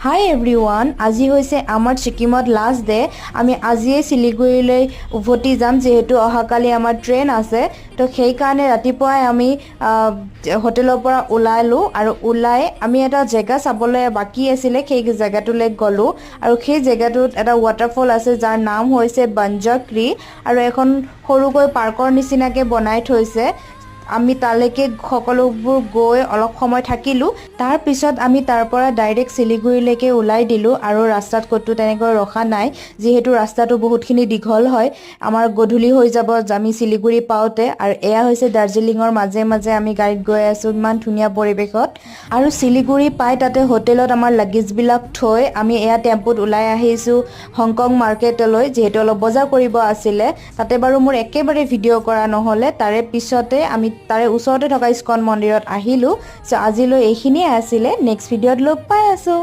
হাই everyone, আজি হৈছে আমাৰ ছিকিমত লাষ্ট ডে। আমি আজিয়ে শিলিগুৰিলৈ উভতি যাম যিহেতু অহাকালি আমাৰ ট্ৰেইন আছে। তো সেইকাৰণে ৰাতিপুৱাই আমি হোটেলৰ পৰা ওলালোঁ আৰু ওলাই আমি এটা জেগা চাবলৈ বাকী আছিলে, সেই জেগাটোলৈ গ'লোঁ। আৰু সেই জেগাটোত এটা ৱাটাৰফল আছে যাৰ নাম হৈছে বঞ্জক্ৰী আৰু এখন সৰুকৈ পাৰ্কৰ নিচিনাকৈ বনাই থৈছে। আমি তালৈকে সকলোবোৰ গৈ অলপ সময় থাকিলোঁ। তাৰ পিছত আমি তাৰ পৰা ডাইৰেক্ট শিলিগুৰিলৈকে ওলাই দিলোঁ আৰু ৰাস্তাত ক'তো তেনেকৈ ৰখা নাই যিহেতু ৰাস্তাটো বহুতখিনি দীঘল হয়। আমাৰ গধূলি হৈ যাব আমি শিলিগুৰি পাওঁতে। আৰু এয়া হৈছে দাৰ্জিলিঙৰ মাজে মাজে আমি গাড়ীত গৈ আছোঁ ইমান ধুনীয়া পৰিৱেশত। আৰু শিলিগুৰি পাই তাতে হোটেলত আমাৰ লাগেজবিলাক থৈ আমি এয়া টেম্পুত ওলাই আহিছোঁ হংকং মাৰ্কেটলৈ, যিহেতু অলপ বজাৰ কৰিব আছিলে। তাতে বাৰু মোৰ একেবাৰে ভিডিঅ' কৰা নহ'লে। তাৰে পিছতে আমি তাৰে ওচৰতে থকা ইস্কন মন্দিৰত আহিলোঁ। চ' আজিলৈ এইখিনিয়ে আছিলে। নেক্সট ভিডিঅ'ত লগ পাই আছোঁ।